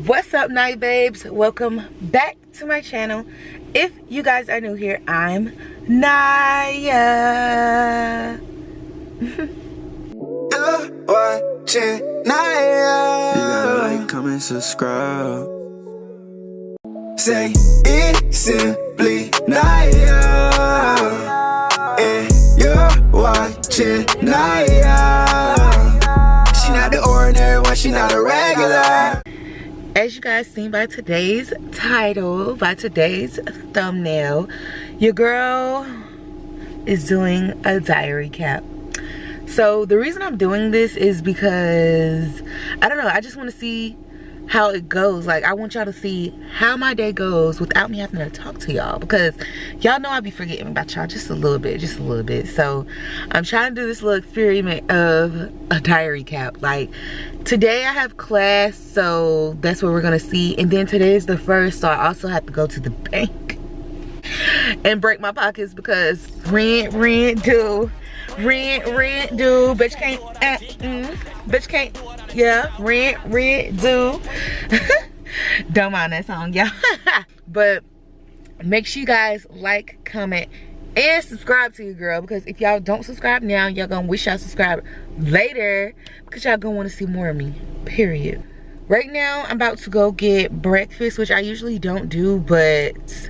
What's up, night babes? Welcome back to my channel. If you guys are new here, I'm Naya. You're watching Naya. You gotta like, comment, subscribe. Say it simply Naya. And you're watching Naya. She not the ordinary one, she not a regular. As you guys seen by today's title, by today's thumbnail, your girl is doing a diary cap. So the reason I'm doing this is because, I don't know, I just want to see how it goes. Like, I want y'all to see how my day goes without me having to talk to y'all, because y'all know I be forgetting about y'all just a little bit. So I'm trying to do this little experiment of a diary cap. Like, today I have class, so that's what we're gonna see, and then today is the first, so I also have to go to the bank and break my pockets because rent due, bitch can't bitch can't, yeah, rent due. Don't mind that song, y'all. But make sure you guys like, comment, and subscribe to your girl, because if y'all don't subscribe now, y'all gonna wish y'all subscribe later, because y'all gonna want to see more of me, period. Right now I'm about to go get breakfast, which I usually don't do, but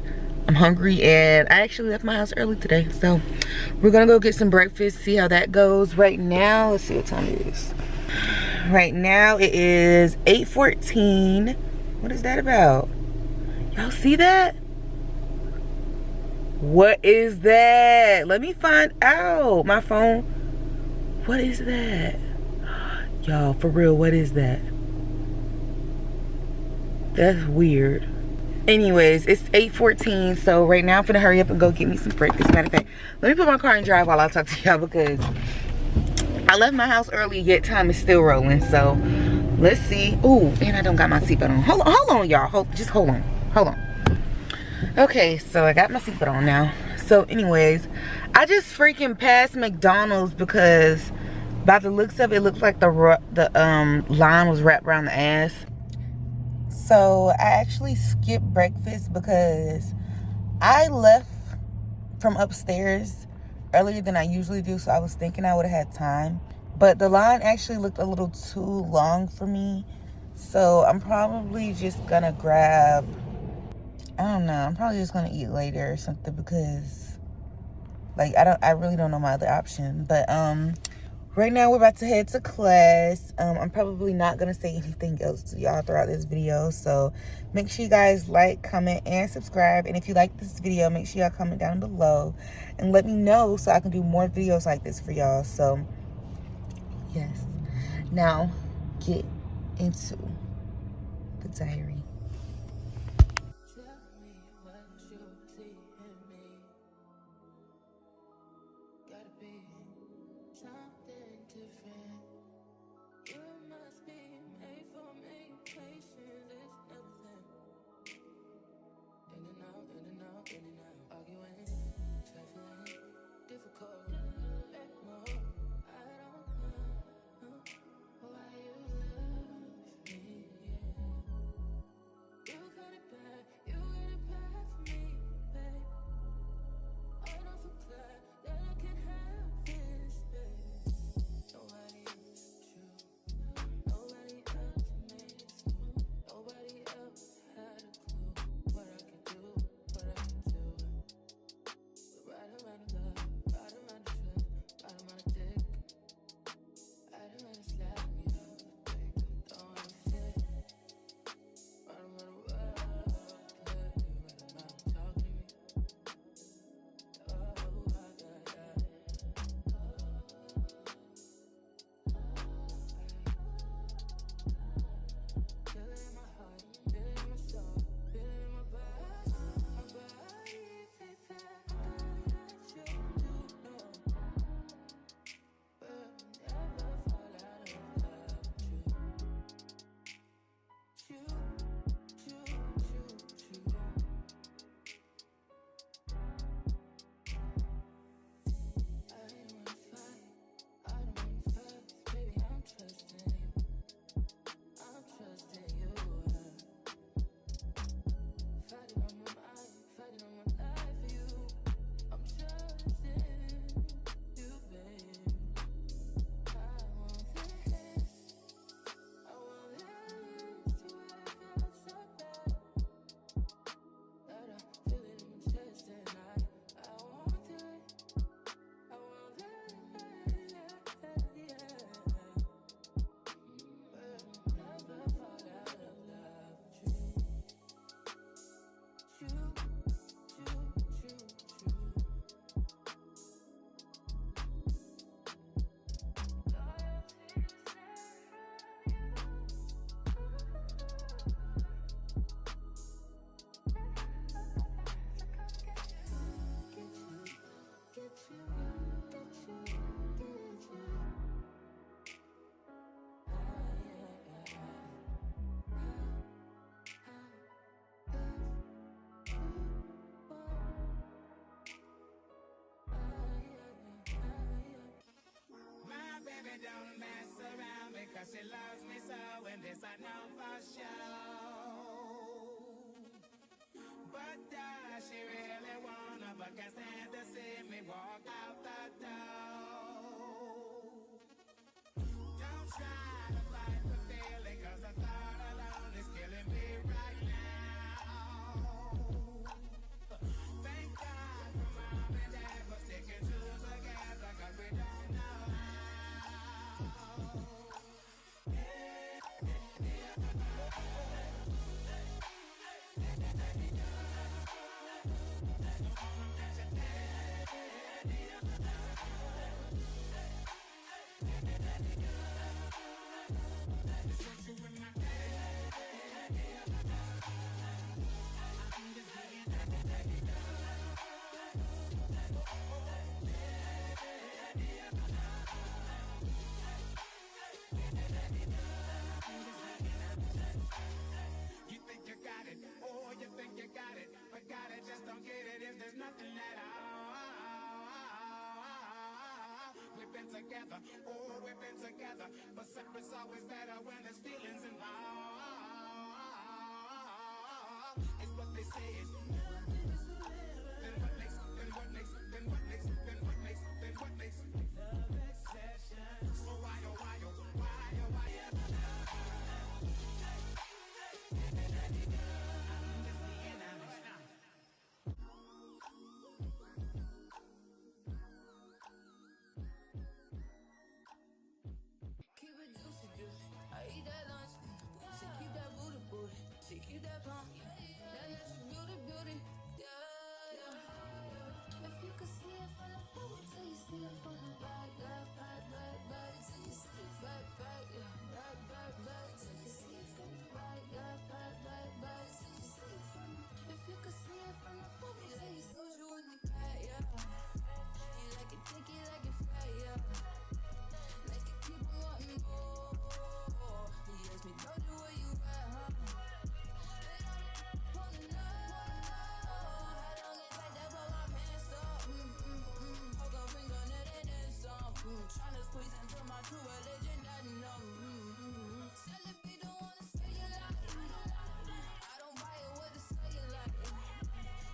I'm hungry and I actually left my house early today, so we're gonna go get some breakfast, see how that goes. Right now, let's see what time it is. Right now it is 8:14. What is that about? Y'all see that? What is that? Let me find out. My phone. What is that? Y'all, for real, what is that? That's weird. Anyways, it's 8:14, so right now I'm gonna hurry up and go get me some breakfast. Matter of fact, let me put my car in drive while I talk to y'all, because I left my house early, yet time is still rolling. So let's see. Ooh, and I don't got my seatbelt on. Hold on, y'all. Just hold on. Okay, so I got my seatbelt on now. So anyways, I just freaking passed McDonald's because by the looks of it, looked like the line was wrapped around the ass. So I actually skipped breakfast because I left from upstairs earlier than I usually do, so I was thinking I would have had time. But the line actually looked a little too long for me, so I'm probably just gonna grab, I don't know, I'm probably just gonna eat later or something, because like I really don't know my other option. But right now we're about to head to class. I'm probably not gonna say anything else to y'all throughout this video, so make sure you guys like, comment, and subscribe. And if you like this video, make sure y'all comment down below and let me know so I can do more videos like this for y'all. So yes, now get into the diary. together. Oh, we've been together, but separate's always better when there's feelings involved. It's what they say is. Then what makes love exception? So why oh why oh why oh why oh? I'm just being honest. Keep it juicy, juicy. I eat that lunch. She keep that booty, booty. She keep that pump. That natural beauty, beauty. Yeah, yeah. If you could see it from the front, wait till you see it from the back. Yeah, back, till you see it back, yeah. Back, till you see it from the back. Yeah, back, till you see it from the. If you could see it from the front, wait till you see you in the back, yeah. You like it thick, you like it fat, yeah. Like it keep on wanting more. He asked me, told you where you at, huh? And I wanna know how long it take to blow my pants up. Poke a finger, and then some. Tryna squeeze into my true religion, that Celebrate don't wanna say you like. I don't buy it with the say you like.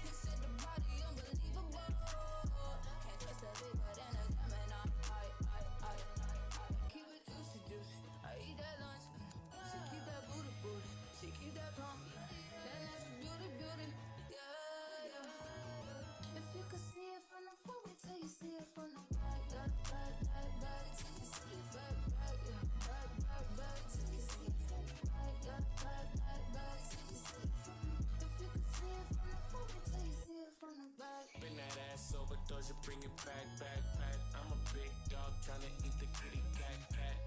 He said the body unbelievable. Can't trust a bigger than a Gemini. I keep it juicy, juicy. I eat that lunch. She keep that booty, booty. She keep that pump. That natural beauty, beauty. Yeah, yeah. If you could see it from the front, wait till you see it from the back. Back, till you see it back, yeah. Back, till you see it from the back. Yeah, back, till you see it from the. If you could see it from the front, wait till you see it from the back. Bring that ass over, doors, you bring it back. I'm a big dog tryna eat the kitty cat.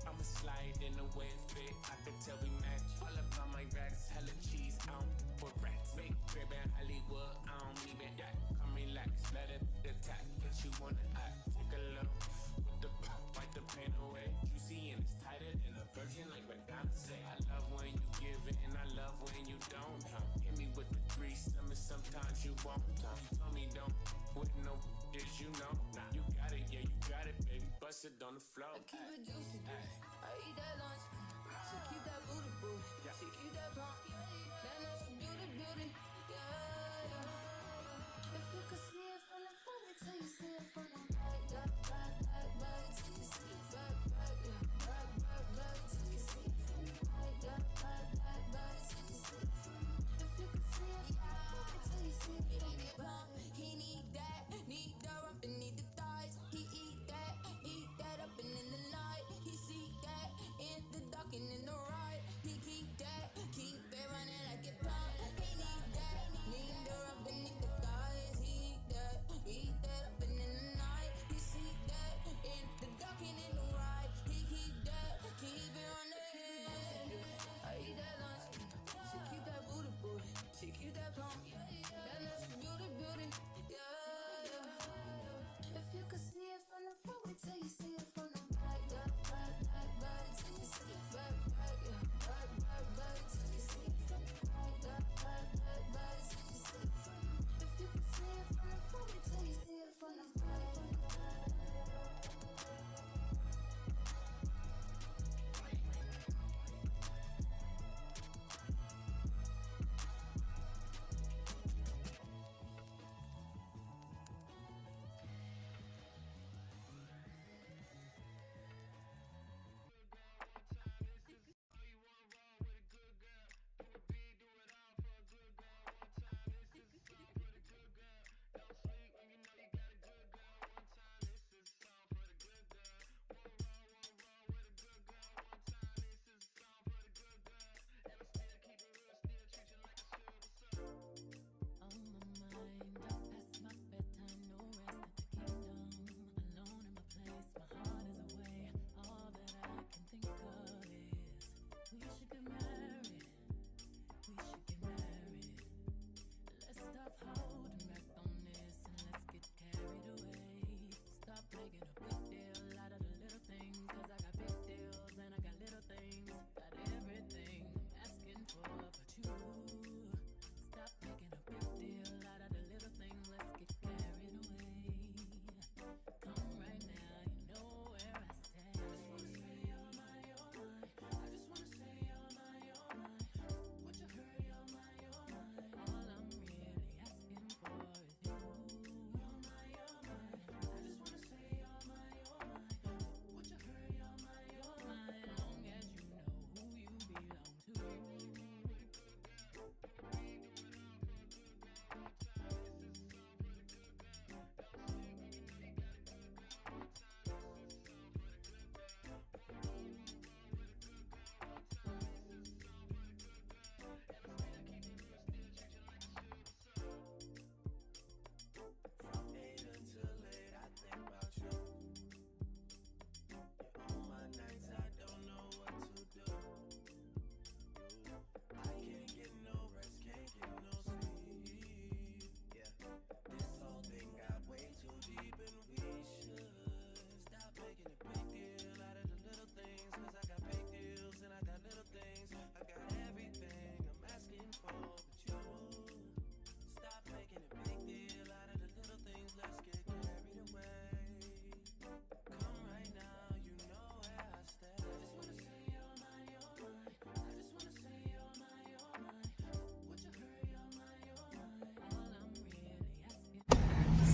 I'ma slide in the way it fit. I can tell we match. All up on my racks, hella cheese. I don't for rats. Big crib in Hollywood, I don't even that. Come relax, let it attack. Get you wanna act. Take a look with the pop, wipe the pain away. Juicy and it's tighter than a virgin, like McDonald's say. I love when you give it, and I love when you don't. Hit me with the three summers, sometimes you won't. You told me don't with no bitches, you know. You got it, yeah, you got it, baby. Bust it on the floor. I keep it juicy, juicy. I eat that lunch. She keep that booty, booty. She keep that pump. That natural beauty, beauty. Yeah, yeah. If you could see it from the front, wait till you see it from the back. Yeah, back, till you see it back, yeah. Back, till you see it from the back. Yeah, back, till you see it from the. If you could see it from the front, wait till you see it from the back. He need that up and need the thighs. He eat that up and in the night. He see that in the dark and in the right. He keep that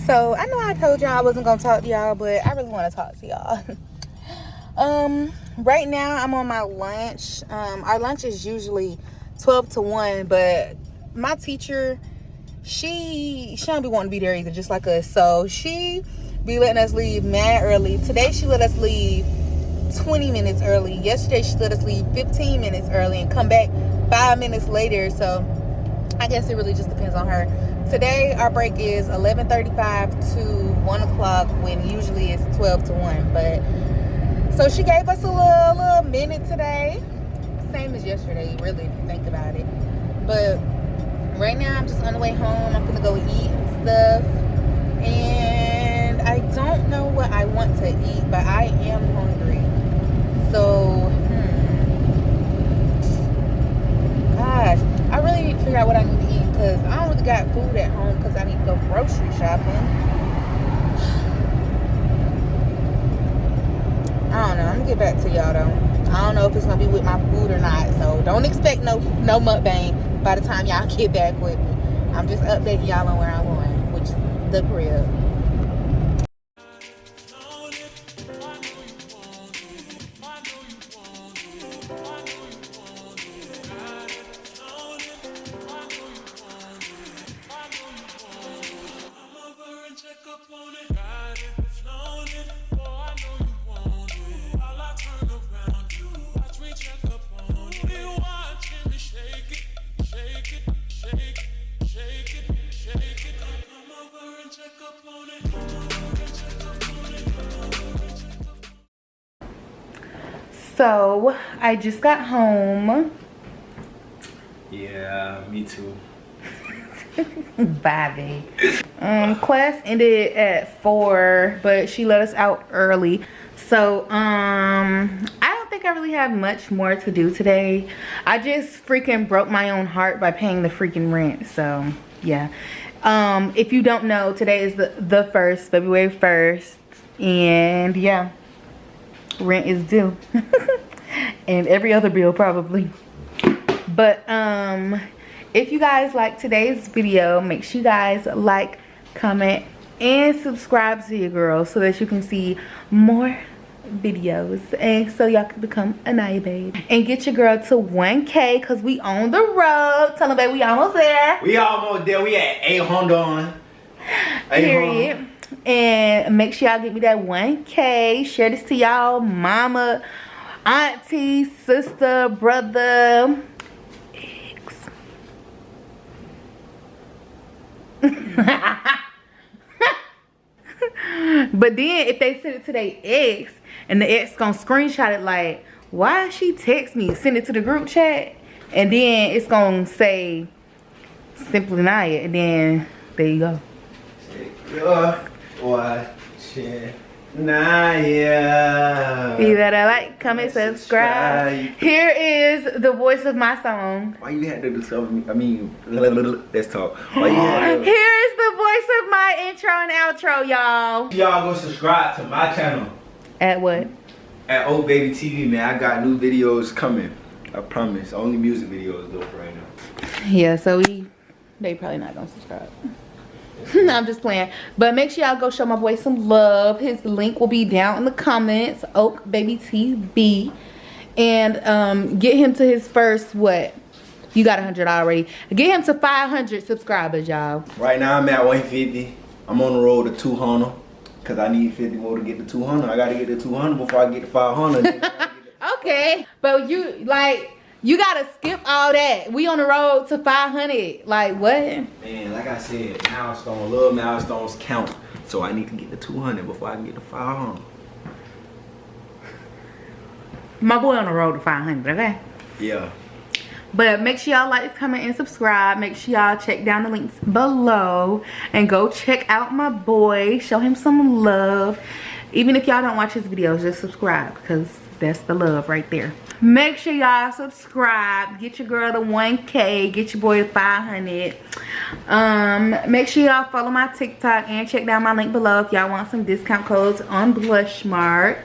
So I know I told y'all I wasn't gonna talk to y'all, but I really want to talk to y'all. Right now I'm on my lunch. Our lunch is usually 12 to 1, but my teacher, she don't be wanting to be there either, just like us. So she be letting us leave mad early. Today she let us leave 20 minutes early. Yesterday she let us leave 15 minutes early and come back 5 minutes later. So I guess it really just depends on her. Today our break is 11:35 to 1 o'clock, when usually it's 12 to 1. But so she gave us a little minute today, same as yesterday, really, if you think about it. But right now I'm just on the way home. I'm gonna go eat and stuff, and I don't know what I want to eat, but I am hungry. So gosh, I really need to figure out what I need to eat, because I don't really got food at home, because I need to go grocery shopping. I don't know. I'm gonna get back to y'all though. I don't know if it's gonna be with my food or not, so don't expect no mukbang by the time y'all get back with me. I'm just updating y'all on where I'm going, which is the crib. So I just got home. Yeah, me too. Bye, babe. Class ended at 4, but she let us out early. So I don't think I really have much more to do today. I just freaking broke my own heart by paying the freaking rent. So yeah. If you don't know, today is the 1st, February 1st, and yeah, rent is due. And every other bill probably. But if you guys like today's video, make sure you guys like, comment, and subscribe to your girl, so that you can see more videos, and so y'all can become a Naya babe and get your girl to 1K, because we on the road. Tell them, babe, we almost there. We almost there. We at 800. Period. And make sure y'all get me that 1K. Share this to y'all mama, auntie, sister, brother, ex. But then if they send it to their ex, and the ex gonna screenshot it like, why she text me, send it to the group chat, and then it's gonna say Simply Naya, and then there you go. Watching Naya. You better like, comment, subscribe. Here is the voice of my song. Why you had to do something? I mean, let's talk. Why you had to... Here's the voice of my intro and outro, y'all. Y'all go subscribe to my channel. At what? At Old Baby TV, man. I got new videos coming. I promise. Only music videos though for right now. Yeah, so they probably not gonna subscribe. I'm just playing. But make sure y'all go show my boy some love. His link will be down in the comments. Oak Baby TV. And get him to his first, what? You got 100 already. Get him to 500 subscribers, y'all. Right now I'm at 150. I'm on the road to 200. Cause I need 50 more to get to 200. I gotta get to 200 before I get to 500. Okay, but you gotta skip all that. We on the road to 500. Like what? Man, like I said, milestone, little milestones count. So I need to get to 200 before I can get to 500. My boy on the road to 500. Okay. Yeah. But make sure y'all like, comment, and subscribe. Make sure y'all check down the links below. And go check out my boy. Show him some love. Even if y'all don't watch his videos, just subscribe. Because that's the love right there. Make sure y'all subscribe. Get your girl to 1K. Get your boy to 500. Make sure y'all follow my TikTok. And check down my link below if y'all want some discount codes on Blushmark.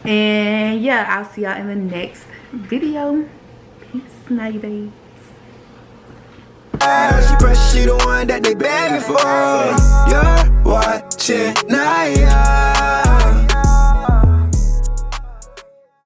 And yeah, I'll see y'all in the next video. Peace, Naya babes. She precious, she the one that they begging for. You're watching now.